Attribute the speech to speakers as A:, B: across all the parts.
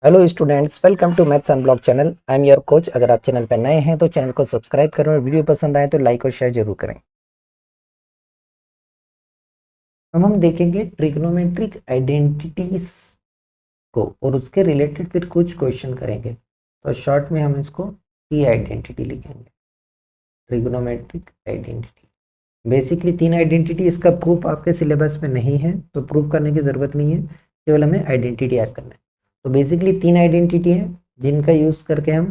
A: Hello students, welcome to maths unblock channel. I am your coach. अगर आप channel पर नए हैं तो चैनल को सब्सक्राइब करें और वीडियो पसंद आए तो लाइक और शेयर जरूर करें। हम देखेंगे ट्रिग्नोमेट्रिक आइडेंटिटीज को और उसके रिलेटेड फिर कुछ क्वेश्चन करेंगे। तो शॉर्ट में हम इसको टी आइडेंटिटी लिखेंगे, ट्रिग्नोमेट्रिक आइडेंटिटी। बेसिकली 3 आइडेंटिटी, इसका प्रूफ आपके सिलेबस में नहीं है तो प्रूफ करने की ज़रूरत नहीं है, केवल हमें आइडेंटिटी याद करना है। तो बेसिकली 3 आइडेंटिटी है जिनका यूज़ करके हम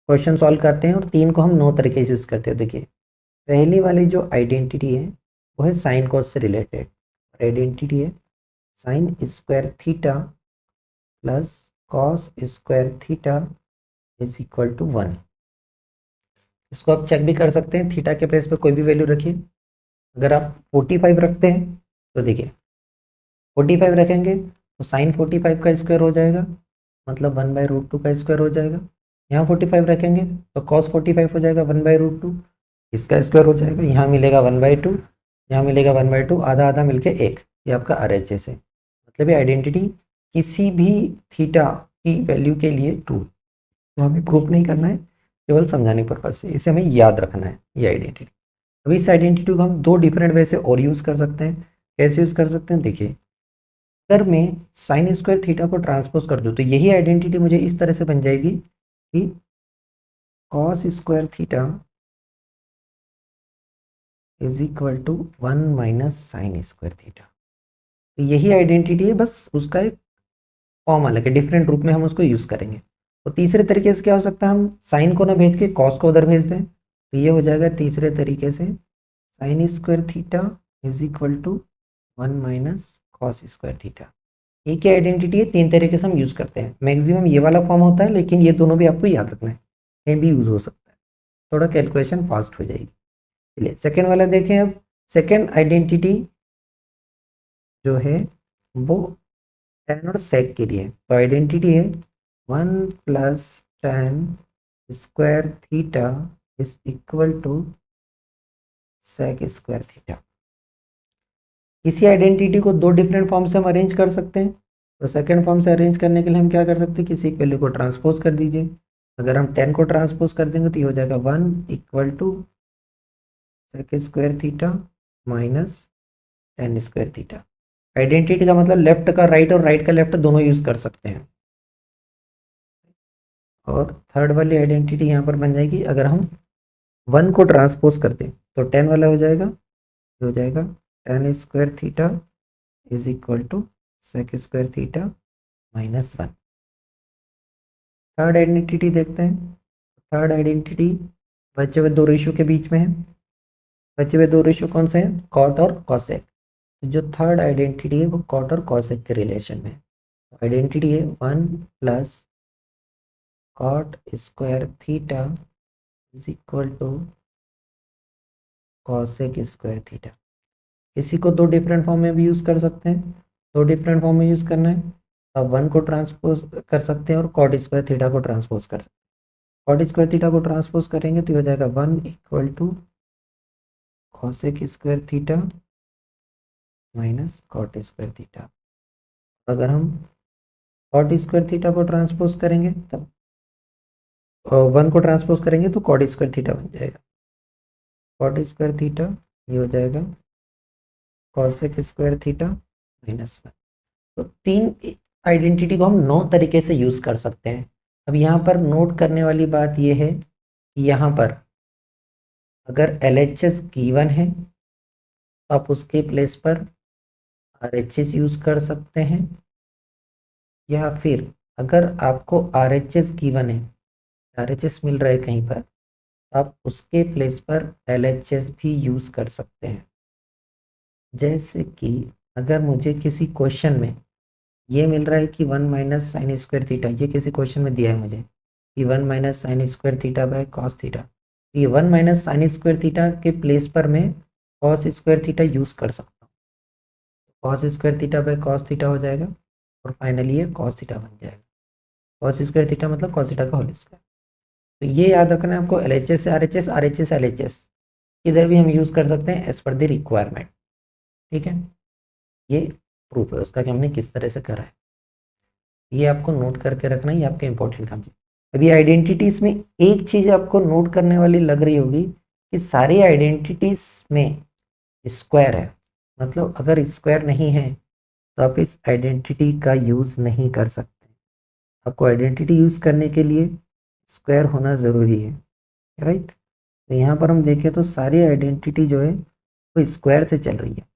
A: क्वेश्चन सॉल्व करते हैं और 3 को हम 9 तरीके से यूज़ करते हैं। देखिए, पहली वाली जो आइडेंटिटी है वो है साइन कॉस से रिलेटेड। आइडेंटिटी है sine square theta plus cos square theta is equal to 1। इसको आप चेक भी कर सकते हैं, थीटा के प्लेस पे कोई भी वैल्यू रखिए। अगर आप 45 रखते हैं तो देखिए 45 रखेंगे तो साइन 45 का स्क्वायर हो जाएगा, मतलब 1/√2 का स्क्वायर हो जाएगा। यहाँ 45 रखेंगे तो कॉस 45 हो जाएगा 1/√2, इसका स्क्वायर हो जाएगा। यहाँ मिलेगा 1/2, यहाँ मिलेगा 1/2, आधा आधा मिलके 1। ये आपका RHS है। मतलब ये आइडेंटिटी किसी भी थीटा की वैल्यू के लिए ट्रू। तो हमें प्रूफ नहीं करना है, केवल समझाने पर्पज से इसे हमें याद रखना है ये आइडेंटिटी। अब इस आइडेंटिटी को हम 2 डिफरेंट वे से और यूज़ कर सकते हैं। कैसे यूज़ कर सकते हैं? देखिए, अगर मैं साइन स्क्वायर थीटा को ट्रांसपोज कर दूँ तो यही आइडेंटिटी मुझे इस तरह से बन जाएगी कि cos square theta is equal to 1 minus sine square theta. तो यही आइडेंटिटी है, बस उसका एक फॉर्म अलग है, डिफरेंट रूप में हम उसको यूज़ करेंगे। तो तीसरे तरीके से क्या हो सकता है, हम साइन को ना भेज के कॉस को उधर भेज दें। तो ये हो जाएगा तीसरे तरीके से sine square theta is equal to 1 minus cos square theta. एक ही आइडेंटिटी है, 3 तरीके से हम यूज़ करते हैं। मैक्सिमम ये वाला फॉर्म होता है, लेकिन ये दोनों भी आपको याद रखना है, कहीं भी यूज़ हो सकता है, थोड़ा कैलकुलेशन फास्ट हो जाएगी। चलिए सेकेंड वाला देखें। अब सेकेंड आइडेंटिटी जो है वो tan और sec के लिए। तो आइडेंटिटी है 1 plus tan square theta is equal to sec square theta. इसी आइडेंटिटी को 2 डिफरेंट फॉर्म से हम अरेंज कर सकते हैं। तो सेकेंड फॉर्म से अरेंज करने के लिए हम क्या कर सकते हैं, किसी एक वैल्यू को ट्रांसपोज कर दीजिए। अगर हम 10 को ट्रांसपोज कर देंगे तो ये हो जाएगा 1 equal to sec square theta minus tan square theta. Identity का मतलब लेफ्ट का राइट और राइट का लेफ्ट दोनों यूज कर सकते हैं। और थर्ड वाली आइडेंटिटी यहाँ पर बन जाएगी, अगर हम 1 को ट्रांसपोज कर दें तो 10 वाला हो जाएगा, हो जाएगा tan square theta is equal to sec square theta minus 1। Third identity देखते हैं। थर्ड आइडेंटिटी बचे हुए 2 रेशियो के बीच में है। बचे हुए 2 रेशियो कौन से हैं? कॉट और कॉसेक। जो थर्ड आइडेंटिटी है वो कॉट और कॉसेक के रिलेशन में है। आइडेंटिटी है 1 plus cot square theta is equal to cosec square theta. इसी को 2 डिफरेंट फॉर्म में भी यूज़ कर सकते हैं। 2 डिफरेंट फॉर्म में यूज़ करना है, अब 1 को ट्रांसपोज कर सकते हैं और कॉट स्क्वायर थीटा को ट्रांसपोज कर सकते हैं। कॉट स्क्वायर थीटा को ट्रांसपोज करेंगे तो हो जाएगा 1 equal to cosec square theta minus cot square theta. अगर हम कॉट स्क्वायर थीटा को ट्रांसपोज करेंगे तब 1 को ट्रांसपोज करेंगे तो कॉट स्क्वायर थीटा बन जाएगा। कॉट स्क्वायर थीटा ये हो जाएगा कॉसेक स्क्वायर थीटा माइनस 1। तो 3 आइडेंटिटी को हम 9 तरीके से यूज़ कर सकते हैं। अब यहाँ पर नोट करने वाली बात यह है कि यहाँ पर अगर LHS गिवन है तो आप उसके प्लेस पर RHS यूज़ कर सकते हैं, या फिर अगर आपको RHS गिवन है, RHS मिल रहा है कहीं पर, आप उसके प्लेस पर LHS भी यूज़ कर सकते हैं। जैसे कि अगर मुझे किसी क्वेश्चन में ये मिल रहा है कि 1 माइनस साइन स्क्वायर थीटा, ये किसी क्वेश्चन में दिया है मुझे कि 1 minus sine square theta by cos theta, ये 1 माइनस साइन स्क्वायर थीटा के प्लेस पर मैं कॉस स्क्वायर थीटा यूज़ कर सकता हूँ। Cos square theta by cos theta हो जाएगा और फाइनली ये कॉस थीटा बन जाएगा। कॉस स्क्वायर थीटा मतलब कॉस थीटा का होल स्क्वायर। तो ये याद रखना है आपको, LHS से RHS, RHS LHS इधर भी हम यूज़ कर सकते हैं एज पर द रिक्वायरमेंट। ठीक है, ये प्रूफ है उसका कि हमने किस तरह से करा है। ये आपको नोट करके रखना, ये आपके इंपॉर्टेंट काम है। अभी आइडेंटिटीज में एक चीज आपको नोट करने वाली लग रही होगी कि सारी आइडेंटिटीज में स्क्वायर है, मतलब अगर स्क्वायर नहीं है तो आप इस आइडेंटिटी का यूज नहीं कर सकते। आपको आइडेंटिटी यूज करने के लिए स्क्वायर होना जरूरी है, राइट। तो यहाँ पर हम देखें तो सारी आइडेंटिटी जो है वो स्क्वायर से चल रही है।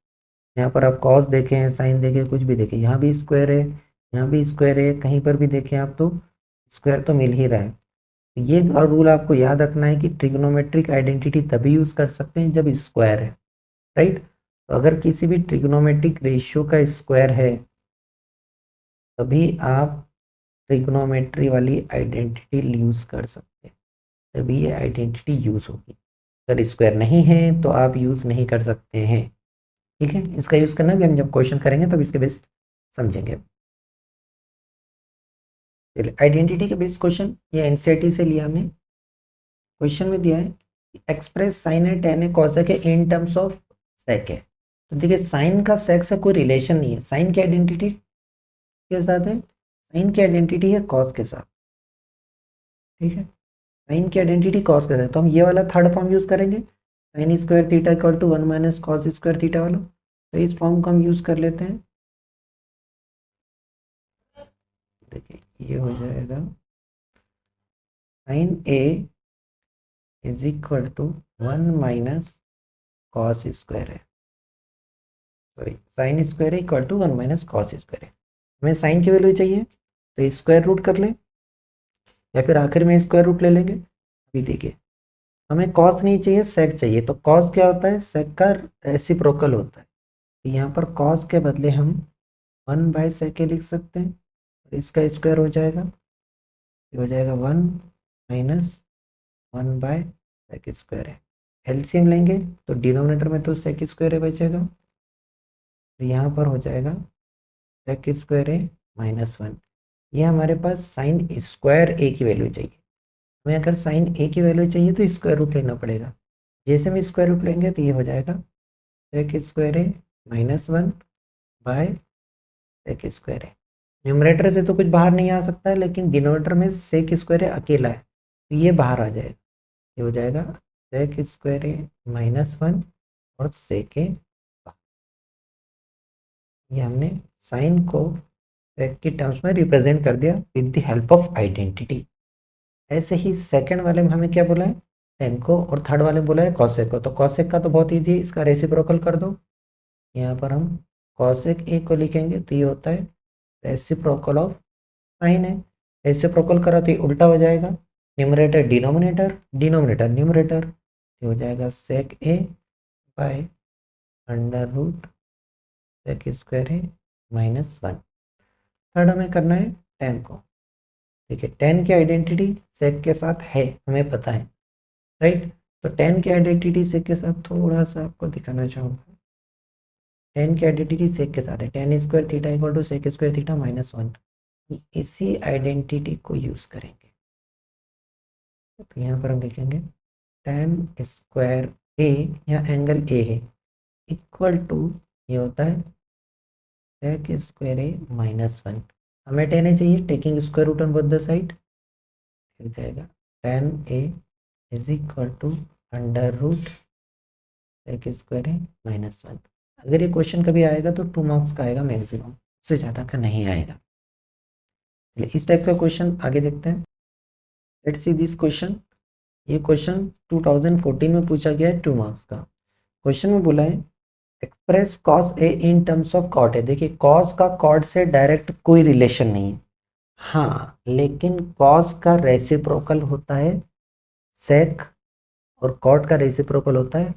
A: यहाँ पर आप कॉस देखें, साइन देखें, कुछ भी देखें, यहाँ भी स्क्वायर है, यहाँ भी स्क्वायर है, कहीं पर भी देखें आप तो स्क्वायर तो मिल ही रहा है। ये रूल आपको याद रखना है कि ट्रिग्नोमेट्रिक आइडेंटिटी तभी यूज कर सकते हैं जब स्क्वायर है, राइट। तो अगर किसी भी ट्रिग्नोमेट्रिक रेशियो का स्क्वायर है तभी आप ट्रिग्नोमेट्री वाली आइडेंटिटी यूज कर सकते हैं, तभी ये आइडेंटिटी यूज होगी। अगर स्क्वायर नहीं है तो आप यूज नहीं कर सकते हैं, ठीक है। इसका यूज करना भी हम जब क्वेश्चन करेंगे तब इसके बेस्ट समझेंगे। चलिए, आइडेंटिटी के बेस्ट क्वेश्चन ये एनसीईआरटी से लिया हमने। क्वेश्चन में दिया है एक्सप्रेस साइन है टेन है कॉसेक है इन टर्म्स ऑफ सेक है। तो देखिए साइन का सेक से कोई रिलेशन नहीं है, साइन की आइडेंटिटी के साथ है, साइन की आइडेंटिटी है कॉस के साथ, ठीक है। साइन की आइडेंटिटी कॉस के साथ, तो हम ये वाला थर्ड फॉर्म यूज करेंगे, sine square theta equal to 1 minus cos square theta वाला। तो इस फॉर्म को हम यूज कर लेते हैं। देखिए ये हो जाएगा sine A is equal to 1 minus cos square है, सॉरी साइन स्क्वायर है equal to 1 minus cos square है। हमें साइन की वैल्यू चाहिए तो स्क्वायर रूट कर लें या फिर आखिर में स्क्वायर रूट ले लेंगे। अभी देखिए हमें कॉस नहीं चाहिए, सेक चाहिए। तो कॉस क्या होता है, सेक का रेसिप्रोकल होता है। तो यहाँ पर कॉस के बदले हम 1 बाय सेक लिख सकते हैं, इसका स्क्वायर हो जाएगा, ये हो जाएगा 1 माइनस 1 बाय सेक स्क्वायर है। एलसीएम लेंगे तो डिनोमिनेटर में तो सेक स्क्वायर है बचेगा, तो यहाँ पर हो जाएगा सेक स्क्वायर है माइनस 1। ये हमारे पास साइन स्क्वायर ए की वैल्यू चाहिए। हमें अगर साइन ए की वैल्यू चाहिए तो स्क्वायर रूट लेना पड़ेगा। जैसे हम स्क्वायर रूट लेंगे तो ये हो जाएगा सेक स्क्वायर है माइनस 1 बाय सेक स्क्वायर है। न्यूमरेटर से तो कुछ बाहर नहीं आ सकता है, लेकिन डिनोमिनेटर में सेक स्क्वायर है अकेला है, तो ये बाहर आ जाएगा। ये हो जाएगा सेक स्क्वायर है माइनस 1 और सेक है। ये हमने साइन को सेक की टर्म्स में रिप्रेजेंट कर दिया with the help of identity. ऐसे ही सेकंड वाले में हमें क्या बोला है, टेन को, और थर्ड वाले में बोला है कॉसेक को। तो कॉसेक का तो बहुत ईजी, इसका रेसिप्रोकल कर दो। यहाँ पर हम कॉसेक ए को लिखेंगे तो ये होता है रेसिप्रोकल ऑफ साइन है। रेसिप्रोकल करा तो ये उल्टा हो जाएगा, न्यूमरेटर डिनोमिनेटर, डिनोमिनेटर न्यूमरेटर, ये हो जाएगा sec A by under root sec square है माइनस 1। थर्ड हमें करना है टेन को। ठीक है, टेन की आइडेंटिटी सेक के साथ है हमें पता है, राइट। तो टेन की आइडेंटिटी सेक के साथ थोड़ा सा आपको दिखाना चाहूँगा। टेन की आइडेंटिटी सेक के साथ है, tan square theta equal to sec square theta minus 1। इसी आइडेंटिटी को यूज करेंगे। तो यहाँ पर हम लिखेंगे टेन स्क्वायर ए, या एंगल ए है, इक्वल टू ये होता है सेक स्क्वायर ए माइनस 1। हमें टेन ए चाहिए, taking square root on both the side, हो जाएगा tan A is equal to under root sec square A minus 1। अगर ये क्वेश्चन कभी आएगा तो 2 मार्क्स का आएगा मैक्सिमम, उससे ज़्यादा का नहीं आएगा। इस टाइप का क्वेश्चन आगे देखते हैं। Let's see this question. ये क्वेश्चन 2014 में पूछा गया है, 2 मार्क्स का। क्वेश्चन में बोला है express cos A in terms of cot है। देखिए कॉस का कॉट से डायरेक्ट कोई रिलेशन नहीं है, हाँ, लेकिन कॉस का रेसिप्रोकल होता है सेक और कॉट का रेसिप्रोकल होता है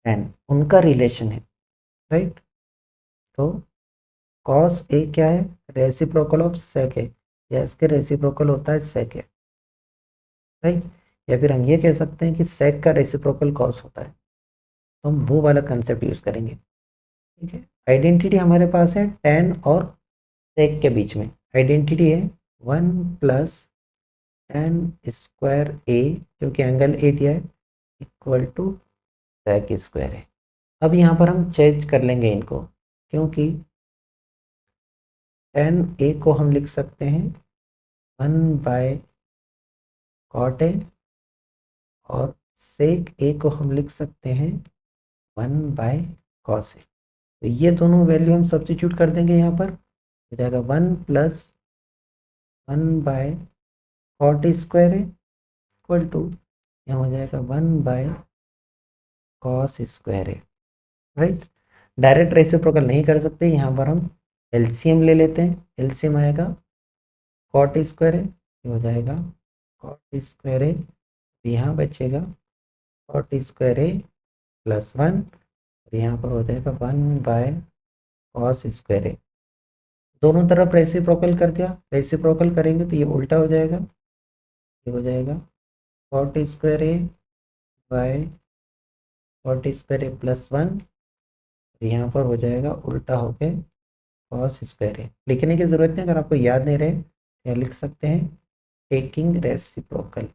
A: टेन, उनका रिलेशन है, राइट। तो कॉस ए क्या है, रेसिप्रोकल ऑफ सेक है, या इसके रेसिप्रोकल होता है सेक है, राइट। या फिर हम ये कह सकते हैं कि सेक का रेसिप्रोकल कॉस होता है, तो हम वो वाला कंसेप्ट यूज करेंगे, ठीक है। आइडेंटिटी हमारे पास है टेन और सेक के बीच में, आइडेंटिटी है 1 प्लस टेन स्क्वायर ए, क्योंकि एंगल ए दिया है, इक्वल टू सेक स्क्वायर है। अब यहाँ पर हम चेंज कर लेंगे इनको, क्योंकि tan a को हम लिख सकते हैं 1/cot a और sec a को हम लिख सकते हैं 1/cos a। तो ये दोनों वैल्यू हम सब्स्टिट्यूट कर देंगे यहाँ पर, हो जाएगा 1 + 1/cot square a equal to यहाँ हो जाएगा 1/cos square a, right. Direct reciprocal नहीं कर सकते, यहाँ पर हम एलसीएम ले लेते हैं। एलसीएम आएगा कॉट स्क्वायर है, ये हो जाएगा कॉट स्क्वायर है, यहाँ बचेगा कॉट स्क्वायर है +1, यहाँ पर हो जाएगा 1/cos स्क्वायर है। दोनों तरफ रेसिप्रोकल कर दिया, रेसिप्रोकल करेंगे तो ये उल्टा हो जाएगा, ये हो जाएगा कॉट स्क्वायर है बाय कॉट स्क्वायर है +1, यहाँ पर हो जाएगा उल्टा होके कॉस स्क्वायर है। लिखने की ज़रूरत नहीं, अगर आपको याद नहीं रहे या लिख सकते हैं टेकिंग रेसिप्रोकल,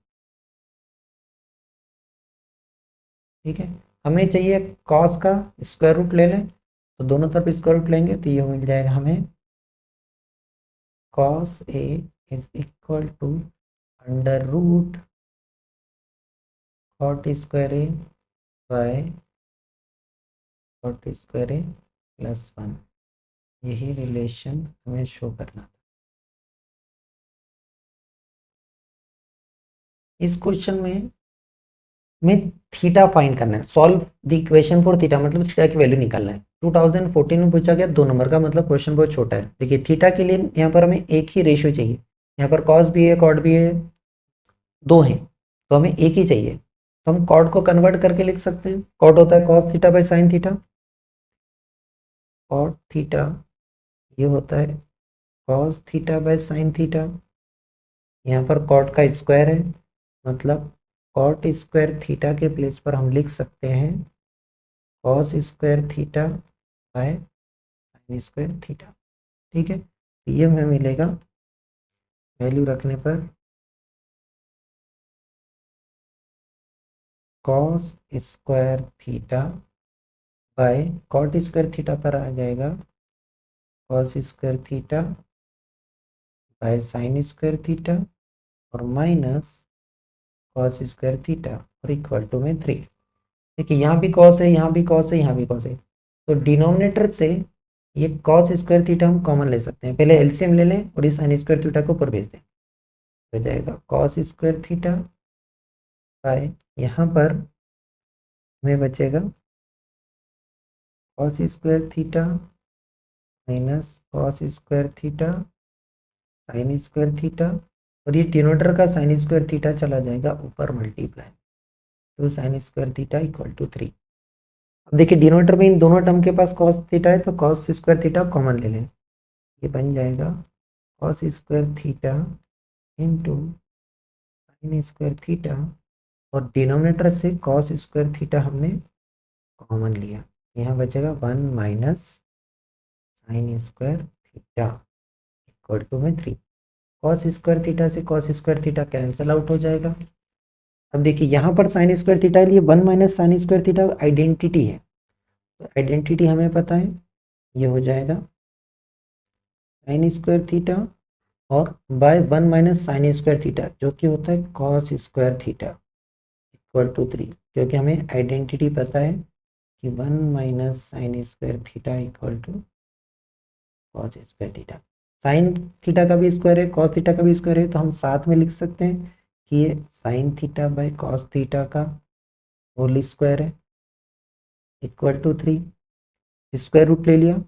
A: ठीक है। हमें चाहिए कॉस का स्क्वायर रूट ले लें, तो दोनों तरफ स्क्वायर रूट लेंगे तो ये मिल जाएगा हमें cos A is equal to √, cot square A by cot square A +1। यही रिलेशन हमें शो करना था। इस क्वेश्चन में थीटा फाइंड करना है, solve the equation for theta, मतलब थीटा की वैल्यू निकालना है। 2014 में पूछा गया, 2 नंबर का, मतलब क्वेश्चन बहुत छोटा है। देखिए थीटा के लिए यहाँ पर हमें एक ही रेशियो चाहिए, यहाँ पर कॉस भी है कॉट भी है, 2 हैं, तो हमें एक ही चाहिए। तो हम कॉट को कन्वर्ट करके लिख सकते हैं, कॉट होता है cos theta by sine theta, cot theta ये होता है cos theta by sine theta, यहाँ पर कॉट का स्क्वायर है, मतलब कॉट स्क्वायर थीटा के प्लेस पर हम लिख सकते हैं cos square theta by sine square theta, ठीक है। तो ये हमें मिलेगा वैल्यू रखने पर cos square theta by cot square theta पर आ जाएगा cos square theta by sine square theta और माइनस कॉस स्क्वायर थीटा और इक्वल टू में 3। देखिए यहाँ भी कॉस है, यहाँ भी कॉस है, यहाँ भी कॉस है, तो डिनोमिनेटर से ये कॉस स्क्वायर थीटा हम कॉमन ले सकते हैं। पहले एलसीएम ले लें और इस साइन स्क्वायर थीटा को ऊपर भेज दें, हो जाएगा कॉस स्क्वायर थीटा बाय यहाँ पर हमें बचेगा cos square theta minus cos square theta sign square theta, और ये डिनोमिनेटर का साइन स्क्वायर थीटा चला जाएगा ऊपर मल्टीप्लाई, तो sine square theta equal to 3। अब देखिए डिनोमिनेटर में इन दोनों टर्म के पास कॉस थीटा है, तो कॉस स्क्वायर थीटा कॉमन ले लें, ये बन जाएगा cos square theta into sine square theta, और डिनोमिनेटर से कॉस स्क्वायर थीटा हमने कॉमन लिया, यहाँ बचेगा 1 minus sine square theta equal to में 3। कॉस स्क्वायर थीटा से cos square theta cancel out हो जाएगा। अब देखिए यहाँ पर साइन स्क्वायर थीटा लिए 1 minus sine square theta identity है, तो आइडेंटिटी हमें पता है, ये हो जाएगा साइन स्क्वायर थीटा और by 1 minus sine square theta जो कि होता है cos square theta equal to 3, क्योंकि हमें आइडेंटिटी पता है कि 1 minus sine square theta equal to cos square theta. Sine theta का भी स्क्वायर है, कॉस थीटा का भी स्क्वायर है, तो हम साथ में लिख सकते हैं कि ये sine theta by cos theta का होल स्क्वायर है इक्वल टू 3, स्क्वायर रूट ले लिया,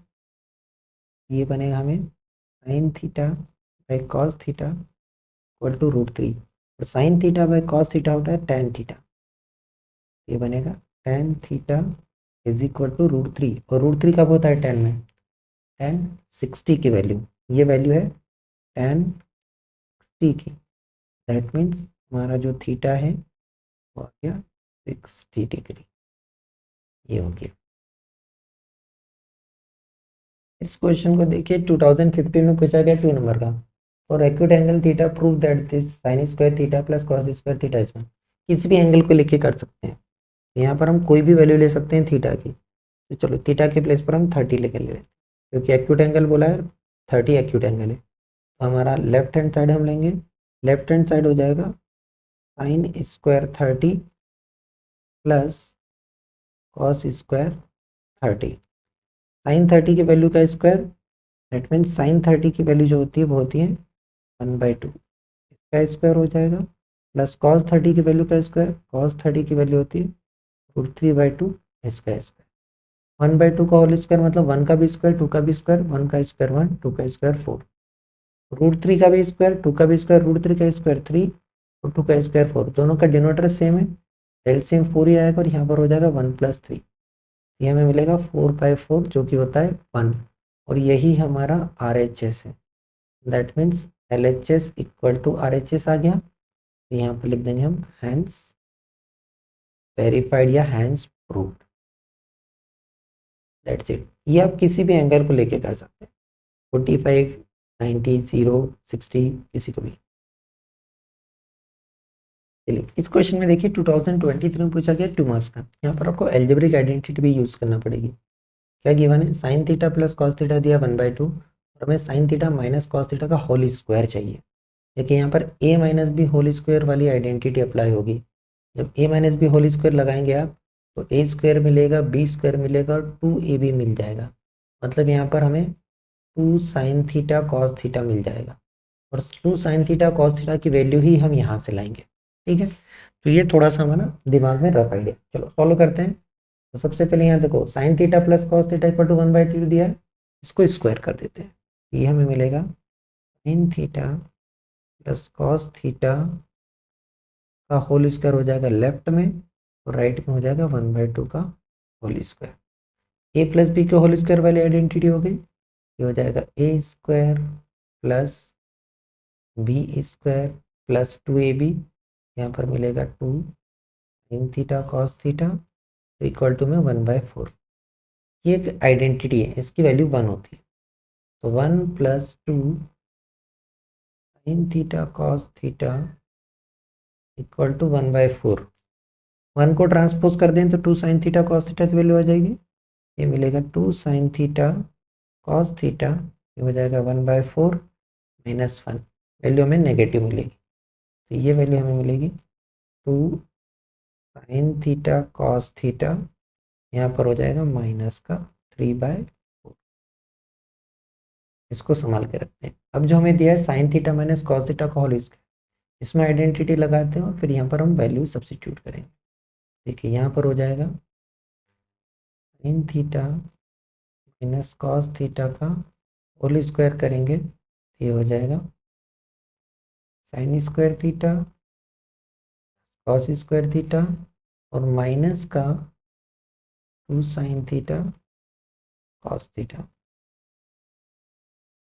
A: ये बनेगा हमें sine theta by cos theta equal to √3, और sine theta by cos theta होता है tan थीटा, ये बनेगा tan theta is equal to √3, और √3 कब होता है tan में, tan 60 की वैल्यू, ये वैल्यू है tan 60 की, दैट मीन्स हमारा जो थीटा है वो आ गया 60 डिग्री, ये हो गया। इस क्वेश्चन को देखिए 2015 में पूछा गया 2 नंबर का, और acute angle theta prove that this sign square theta plus cos square theta is 1। किसी भी एंगल को लेके कर सकते हैं, यहाँ पर हम कोई भी वैल्यू ले सकते हैं थीटा की, तो चलो थीटा के प्लेस पर हम 30 लेके ले रहे हैं, क्योंकि एक्यूट एंगल बोला है 30 एक्यूट एंगल है। तो हमारा लेफ्ट हैंड साइड हम लेंगे, लेफ्ट हैंड साइड हो जाएगा sine square 30 plus cos square 30। Sine 30 की वैल्यू का स्क्वायर, दैट मीन्स साइन 30 की वैल्यू जो होती है वो होती है 1/2, इसका स्क्वायर हो जाएगा, प्लस कॉस 30 की वैल्यू का स्क्वायर, कॉस 30 की वैल्यू होती है √3/2 इसका स्क्वायर। 1/2 का होल स्क्वायर मतलब 1 का भी स्क्वायर, 2 का भी स्क्वायर, 1 का स्क्वायर 1, 2 का स्क्वायर 4, √3 का भी स्क्वायर, 2 का भी स्क्वायर, √3 का स्क्वायर 3 और 2 का स्क्वायर 4, दोनों का डिनोमिनेटर सेम है, एलसीएम 4 ही आएगा और यहाँ पर हो जाएगा 1+3, ये हमें मिलेगा 4/4 जो कि होता है 1, और यही हमारा RHS है। That means LHS equal to RHS आ गया। तो यहाँ पर लिख देंगे हम हैंस वेरीफाइड या हैंस प्रूव्ड। That's it. ये आप किसी भी एंगल को लेके कर सकते हैं, 45, 90, 0, 60, किसी को भी। चलिए इस क्वेश्चन में देखिए 2023 में पूछा गया 2 मार्क्स का। यहाँ पर आपको एल्जेब्रिक आइडेंटिटी भी यूज करना पड़ेगी। क्या गिवन है, sine theta plus cos theta दिया 1/2 और हमें sine theta minus cos theta का होल स्क्वायर चाहिए। देखिए यहाँ पर a minus B whole square वाली आइडेंटिटी अप्लाई होगी। जब a minus B whole square लगाएंगे आप तो a स्क्वायर मिलेगा, b स्क्वायर मिलेगा और 2ab मिल जाएगा। मतलब यहाँ पर हमें 2 साइन थीटा कॉस थीटा मिल जाएगा और 2 साइन थीटा कॉस थीटा की वैल्यू ही हम यहाँ से लाएंगे। ठीक है, तो ये थोड़ा सा हमारा दिमाग में रफ आइडिया। चलो सॉल्व करते हैं। तो सबसे पहले यहाँ देखो sine theta plus cos theta equal to 1/2 दिया है, इसको स्क्वायर कर देते हैं। ये हमें मिलेगा sign theta plus cos theta का होल स्क्वायर हो जाएगा लेफ्ट में और राइट में हो जाएगा 1/2 का whole square. A plus B के होल स्क्वायर वाली आइडेंटिटी हो गई, ये हो जाएगा A square plus B square plus 2ab, यहाँ पर मिलेगा 2 sine theta cos theta equal to में 1/4। ये एक आइडेंटिटी है, इसकी वैल्यू 1 होती है, तो 1 + 2 sine theta cos theta equal to 1/4। 1 को ट्रांसपोज कर दें तो 2 साइन थीटा कॉस थीटा की वैल्यू आ जाएगी, ये मिलेगा 2 साइन थीटा कॉस थीटा, ये हो जाएगा 1/4 माइनस 1, वैल्यू हमें नेगेटिव मिलेगी, तो ये वैल्यू हमें मिलेगी 2 साइन थीटा कॉस थीटा, यहाँ पर हो जाएगा माइनस का 3/4। इसको संभाल के रखते हैं। अब जो हमें दिया है sine theta minus cos theta का होल स्क्वायर, इसमें आइडेंटिटी लगाते हैं और फिर यहाँ पर हम वैल्यू सब्स्टिट्यूट करेंगे। देखिए यहाँ पर हो जाएगा sign theta minus cos theta का होल स्क्वायर करेंगे, ये हो जाएगा sine square theta cos square theta और माइनस का 2 साइन थीटा कॉस थीटा।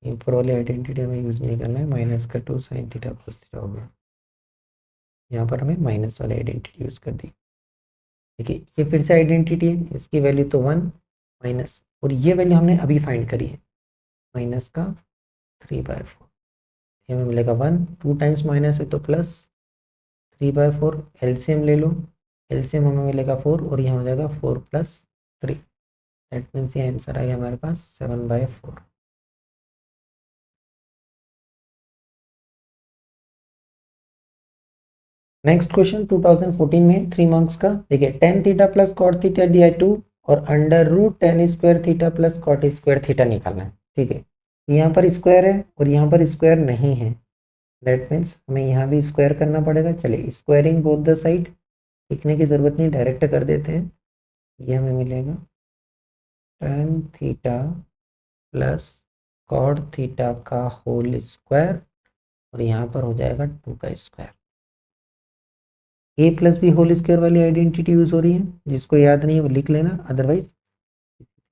A: ऊपर वाली आइडेंटिटी हमें यूज नहीं करना है, माइनस का 2 साइन थीटा कॉस थीटा हो गया, यहाँ पर हमें माइनस वाली आइडेंटिटी यूज कर दी। देखिए ये फिर से आइडेंटिटी है, इसकी वैल्यू तो 1 माइनस, और ये वैल्यू हमने अभी फाइंड करी है माइनस का 3/4, ये हमें मिलेगा 1, 2 टाइम्स माइनस है तो प्लस 3/4, एलसीएम ले लो, एलसीएम हमें मिलेगा 4 और यहाँ हो जाएगा 4 + 3, दैट मीन्स ये आंसर आ गया हमारे पास 7/4। नेक्स्ट क्वेश्चन 2014 में 3 मार्क्स का। देखिए tan theta plus cot theta /2 और √tan² theta plus cot² theta निकालना है। ठीक है, यहाँ पर स्क्वायर है और यहाँ पर स्क्वायर नहीं है, दैट मीन्स हमें यहाँ भी स्क्वायर करना पड़ेगा। चलिए स्क्वायरिंग बोथ द साइड, लिखने की ज़रूरत नहीं, डायरेक्ट कर देते हैं। ये हमें मिलेगा tan theta plus cot theta का होल स्क्वायर और यहाँ पर हो जाएगा 2 का square. A plus B whole square वाली आइडेंटिटी यूज हो रही है, जिसको याद नहीं है वो लिख लेना, अदरवाइज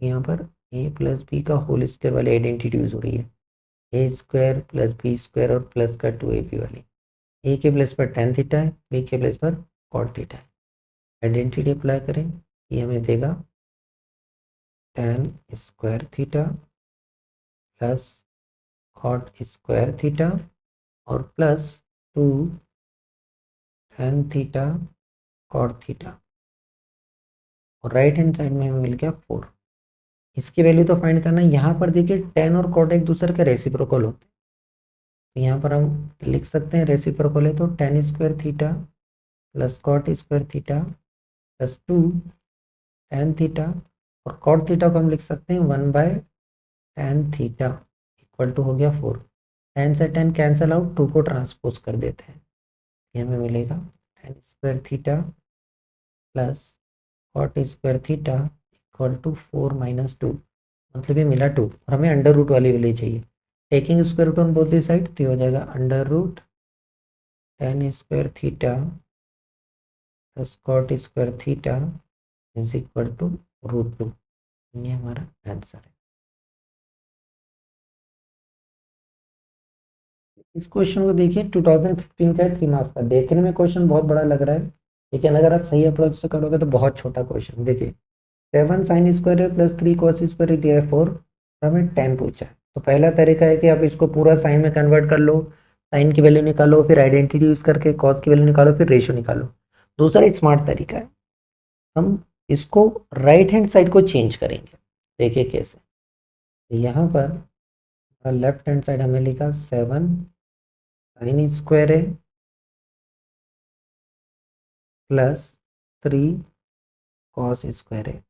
A: यहाँ पर ए प्लस बी का होल स्क्वायर वाली आइडेंटिटी यूज हो रही है, A square plus B square और प्लस का 2ab वाली। ए के प्लेस पर tan थीटा है, बी के प्लेस पर कॉट थीटा है, आइडेंटिटी अप्लाई करें, ये हमें देगा tan² theta plus cot² theta और plus 2 tan theta cot theta और राइट हैंड साइड में हमें मिल गया 4। इसकी वैल्यू तो फाइंड करना है। यहाँ पर देखिए टेन और कॉट एक दूसरे के रेसिप्रोकल होते हैं, तो यहाँ पर हम लिख सकते हैं रेसिप्रोकल है तो tan square theta plus cot square theta plus two tan theta, और कॉट थीटा को हम लिख सकते हैं one by tan theta equal to हो गया फोर। टेन से टेन कैंसिल आउट, टू को ट्रांसपोज कर देते हैं, ये हमें मिलेगा tan square theta plus cot square theta equal to four minus two, मतलब ये मिला टू, और हमें अंडर रूट वाली वैल्यू चाहिए। Taking square root on both the side तो ये हो जाएगा under root tan square theta plus cot square theta is equal to root two. ये हमारा आंसर है। इस क्वेश्चन को देखिए 2015 का 3 मार्क्स का, देखने में क्वेश्चन बहुत बड़ा लग रहा है, लेकिन अगर आप सही अप्रोच से करोगे तो बहुत छोटा क्वेश्चन। देखिए सेवन साइन स्क्वायर है प्लस थ्री कॉस स्क्वायर दिया है फोर, हमें टेन पूछा है। तो पहला तरीका है कि आप इसको पूरा साइन में कन्वर्ट कर लो, साइन की वैल्यू निकालो, फिर आइडेंटिटी यूज करके कॉस की वैल्यू निकालो, फिर रेशियो निकालो। दूसरा एक स्मार्ट तरीका है, हम इसको राइट हैंड साइड को चेंज करेंगे। देखिए कैसे, यहाँ पर लेफ्ट हैंड साइड हमें लिखा सेवन साइन स्क्वायर है प्लस थ्री कॉस स्क्वायर है।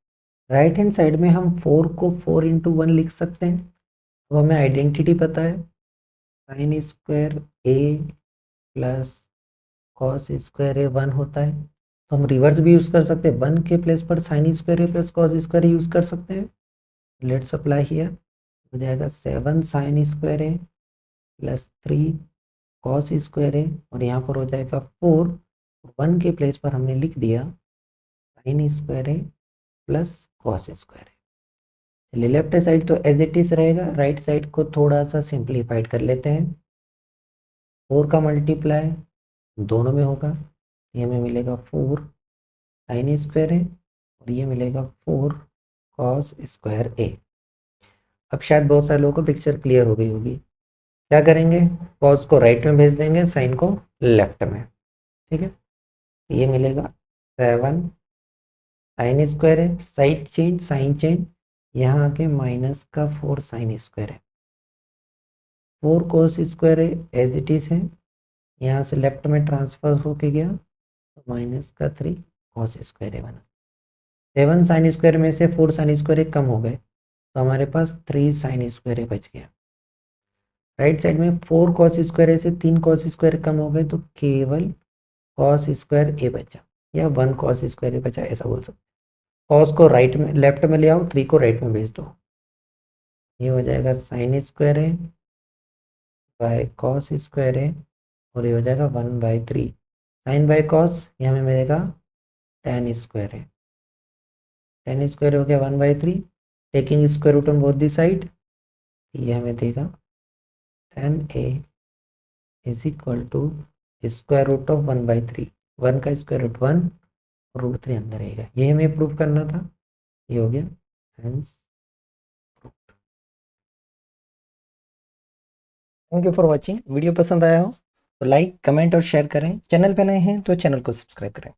A: राइट हैंड साइड में हम फोर को फोर इंटू वन लिख सकते हैं, तो हमें आइडेंटिटी पता है sine square A plus cos square A one होता है। तो हम रिवर्स भी यूज़ कर सकते हैं, वन के प्लेस पर sine square A plus cos square use कर सकते हैं। लेट्स अप्लाई हियर, हो जाएगा seven sine square A plus three cos square ए, और यहाँ पर हो जाएगा फोर, वन के प्लेस पर हमने लिख दिया sine square A plus cos square ए। चलिए लेफ्ट साइड तो एज इट इज रहेगा, राइट साइड को थोड़ा सा सिंप्लीफाइड कर लेते हैं। फोर का मल्टीप्लाई दोनों में होगा, ये हमें मिलेगा फोर साइन स्क्वायर ए और ये मिलेगा फोर कॉस स्क्वायर ए। अब शायद बहुत सारे लोगों को पिक्चर क्लियर हो गई होगी। क्या करेंगे, कॉस को राइट में भेज देंगे, साइन को लेफ्ट में, ठीक है। ये मिलेगा सेवन साइन स्क्वायर है, साइड चेंज साइन चेंज, यहाँ आके माइनस का फोर साइन स्क्वायर है, फोर कोस स्क्वायर है एज इट इज है, यहाँ से लेफ्ट में ट्रांसफर होके गया तो माइनस का थ्री कॉस स्क्वायर है बना। सेवन साइन स्क्वायर में से फोर साइन स्क्वायर कम हो गए, तो हमारे पास थ्री साइन स्क्वायर बच गया। राइट साइड में फोर कॉस स्क्वायर से तीन कॉस स्क्वायर कम हो गए, तो केवल कॉस स्क्वायर ए बचा, या वन कॉस स्क्वायर ए बचा, ऐसा बोल सकते। कॉस को राइट में लेफ्ट में ले आओ, थ्री को राइट में भेज दो, ये हो जाएगा साइन स्क्वायर है बाय कॉस स्क्वायर है, और ये हो जाएगा one by three sine by cos, ये हमें मिलेगा टेन स्क्वायर है, टेन स्क्वायर हो गया one by three, taking square root on both the side, ये हमें देगा tan A is equal to square root of one by three, one का square root one, root three अंदर रहेगा, ये हमें प्रूव करना था, ये हो गया hence. Thank you for watching. Video पसंद आया हो तो लाइक कमेंट और शेयर करें, चैनल पे नए हैं तो चैनल को सब्सक्राइब करें।